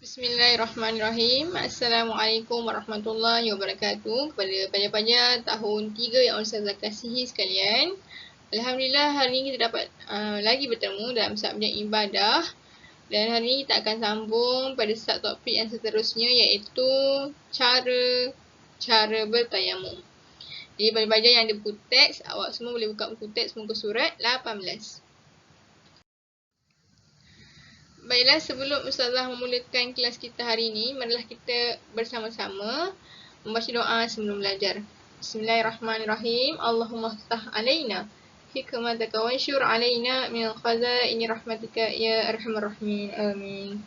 Bismillahirrahmanirrahim. Assalamualaikum warahmatullahi wabarakatuh. Kepada pelajar-pelajar tahun 3 yang Ustazah kasihi sekalian, Alhamdulillah hari ini kita dapat lagi bertemu dalam subjek ibadah. Dan hari ini kita akan sambung pada subtopik yang seterusnya, iaitu cara bertayamum. Jadi pelajar yang ada buku teks, awak semua boleh buka buku teks muka surat 18. Baiklah, sebelum Ustazah memulakan kelas kita hari ini, marilah kita bersama-sama membaca doa sebelum belajar. Bismillahirrahmanirrahim. Allahumma ftah alaina hikmataka wa ansyur alaina min khazaini rahmatika ya arhamar rahimin. Amin.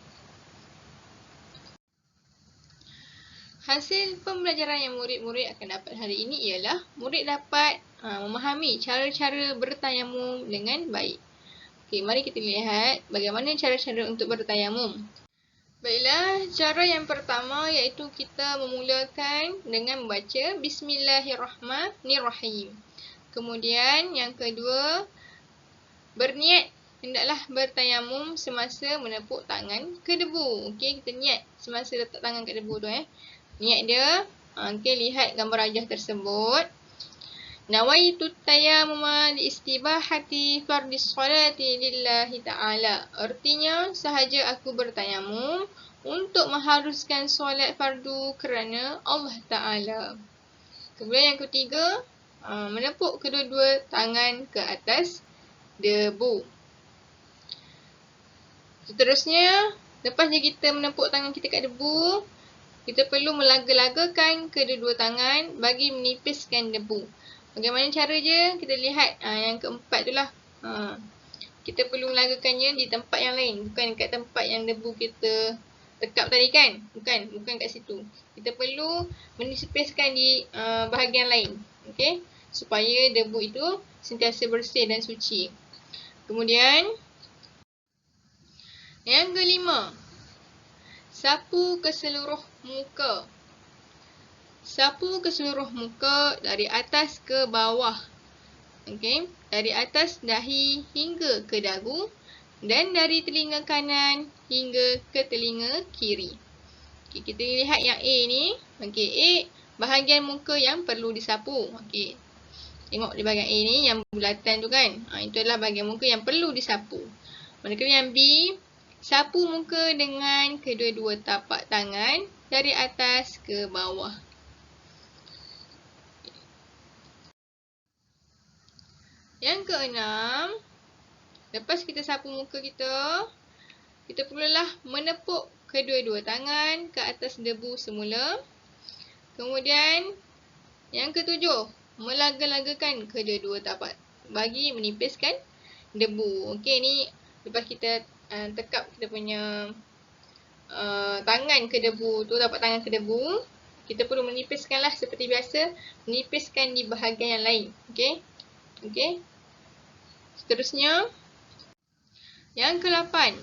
Hasil pembelajaran yang murid-murid akan dapat hari ini ialah murid dapat memahami cara-cara bertayamum dengan baik. Okey, mari kita lihat bagaimana cara-cara untuk bertayamum. Baiklah, cara yang pertama iaitu kita memulakan dengan membaca Bismillahirrahmanirrahim. Kemudian yang kedua, berniat hendaklah bertayamum semasa menepuk tangan ke debu. Okey, kita niat semasa letak tangan ke debu tu Niat dia, okey, lihat gambar rajah tersebut. Nawaitu tayammuma li istibahati fardis salati lillahi ta'ala. Artinya, sahaja aku bertayamum untuk mengharuskan solat fardu kerana Allah Ta'ala. Kemudian yang ketiga, menepuk kedua-dua tangan ke atas debu. Seterusnya, lepas kita menepuk tangan kita kat debu, kita perlu melaga-lagakan kedua-dua tangan bagi menipiskan debu. Bagaimana cara je? Kita lihat yang keempat tu lah. Kita perlu melagakannya di tempat yang lain. Bukan kat tempat yang debu kita tekap tadi kan? Bukan kat situ. Kita perlu menipiskan di bahagian lain. Okay? Supaya debu itu sentiasa bersih dan suci. Kemudian, yang kelima, sapu ke seluruh muka. Sapu ke seluruh muka dari atas ke bawah. Okey, dari atas dahi hingga ke dagu dan dari telinga kanan hingga ke telinga kiri. Okey, kita lihat yang A ni. Okey, A bahagian muka yang perlu disapu. Okey. Tengok di bahagian A ni yang bulatan tu kan. Itu adalah bahagian muka yang perlu disapu. Manakala yang B, sapu muka dengan kedua-dua tapak tangan dari atas ke bawah. Yang keenam, lepas kita sapu muka kita, kita perlulah menepuk kedua-dua tangan ke atas debu semula. Kemudian, yang ketujuh, melaga-lagakan kedua-dua tapak bagi menipiskan debu. Okey, ni lepas kita tekap kita punya tangan ke debu tu, tapak tangan ke debu, kita perlu menipiskanlah seperti biasa, menipiskan di bahagian yang lain. Okey? Okey? Seterusnya, yang ke-8,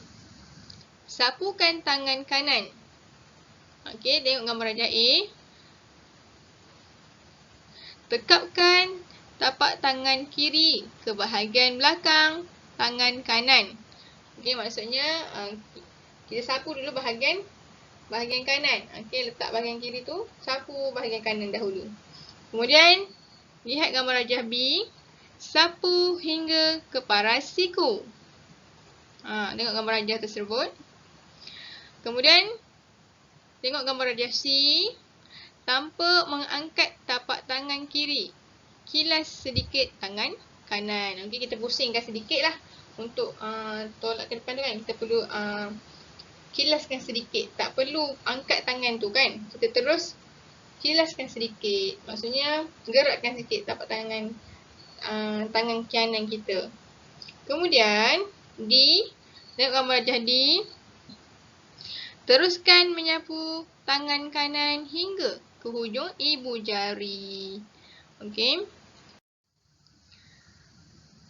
sapukan tangan kanan. Okey, tengok gambar rajah A. Tekapkan tapak tangan kiri ke bahagian belakang tangan kanan. Okey, maksudnya kita sapu dulu bahagian kanan. Okey, letak bahagian kiri tu, sapu bahagian kanan dahulu. Kemudian, lihat gambar rajah B. Sapu hingga ke paras siku. Tengok gambar rajah tersebut. Kemudian, tengok gambar rajah C. Tanpa mengangkat tapak tangan kiri, kilas sedikit tangan kanan. Okey, kita pusingkan sedikit lah untuk tolak ke depan tu kan. Kita perlu kilaskan sedikit. Tak perlu angkat tangan tu kan. Kita terus kilaskan sedikit. Maksudnya, gerakkan sedikit tapak tangan kanan kita. Kemudian, D. Tengok gambar rajah D. Teruskan menyapu tangan kanan hingga ke hujung ibu jari. Okey.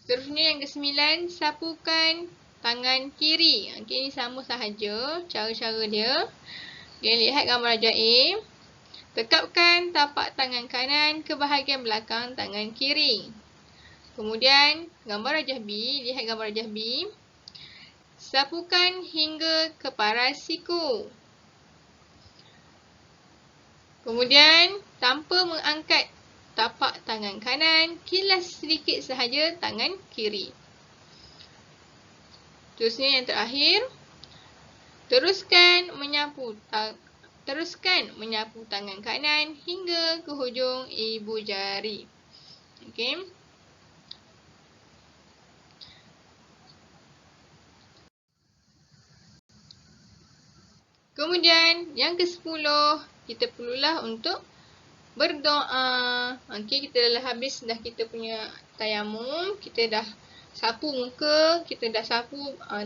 Seterusnya yang ke-9, sapukan tangan kiri. Okey, ini sama sahaja cara-cara dia. Okay, lihat gambar rajah A. Tekapkan tapak tangan kanan ke bahagian belakang tangan kiri. Kemudian, gambar rajah B. Lihat gambar rajah B. Sapukan hingga ke paras siku. Kemudian, tanpa mengangkat tapak tangan kanan, kilas sedikit sahaja tangan kiri. Terusnya yang terakhir, teruskan menyapu tangan kanan hingga ke hujung ibu jari. Okey. Kemudian yang ke-10, kita perlulah untuk berdoa. Okey, kita dah habis kita punya tayamum, kita dah sapu muka, kita dah sapu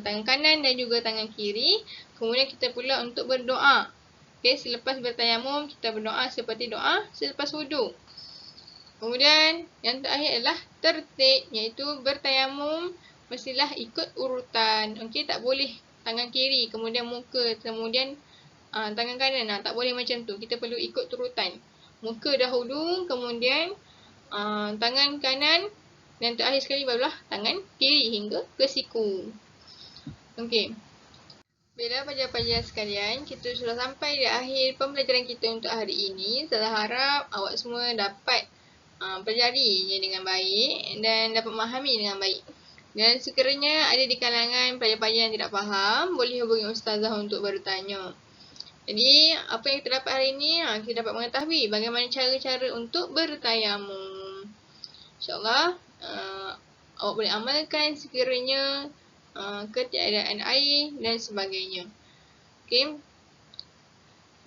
tangan kanan dan juga tangan kiri. Kemudian kita pula untuk berdoa. Okey, selepas bertayamum kita berdoa seperti doa selepas wudu. Kemudian yang terakhir adalah tertib, iaitu bertayamum mestilah ikut urutan. Okey, tak boleh tangan kiri, kemudian muka, kemudian tangan kanan. Tak boleh macam tu. Kita perlu ikut urutan. Muka dahulu, kemudian tangan kanan dan terakhir sekali barulah tangan kiri hingga ke siku. Okey. Baiklah pelajar-pelajar sekalian, kita sudah sampai di akhir pembelajaran kita untuk hari ini. Saya harap awak semua dapat pelajarinya dengan baik dan dapat memahami dengan baik. Dan sekiranya ada di kalangan pelajar-pelajar yang tidak faham, boleh hubungi ustazah untuk bertanya. Jadi, apa yang kita dapat hari ini, kita dapat mengetahui bagaimana cara-cara untuk bertayamum. InsyaAllah, awak boleh amalkan sekiranya ketiadaan air dan sebagainya. Okey.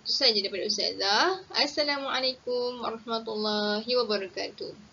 Itu sahaja daripada ustazah. Assalamualaikum warahmatullahi wabarakatuh.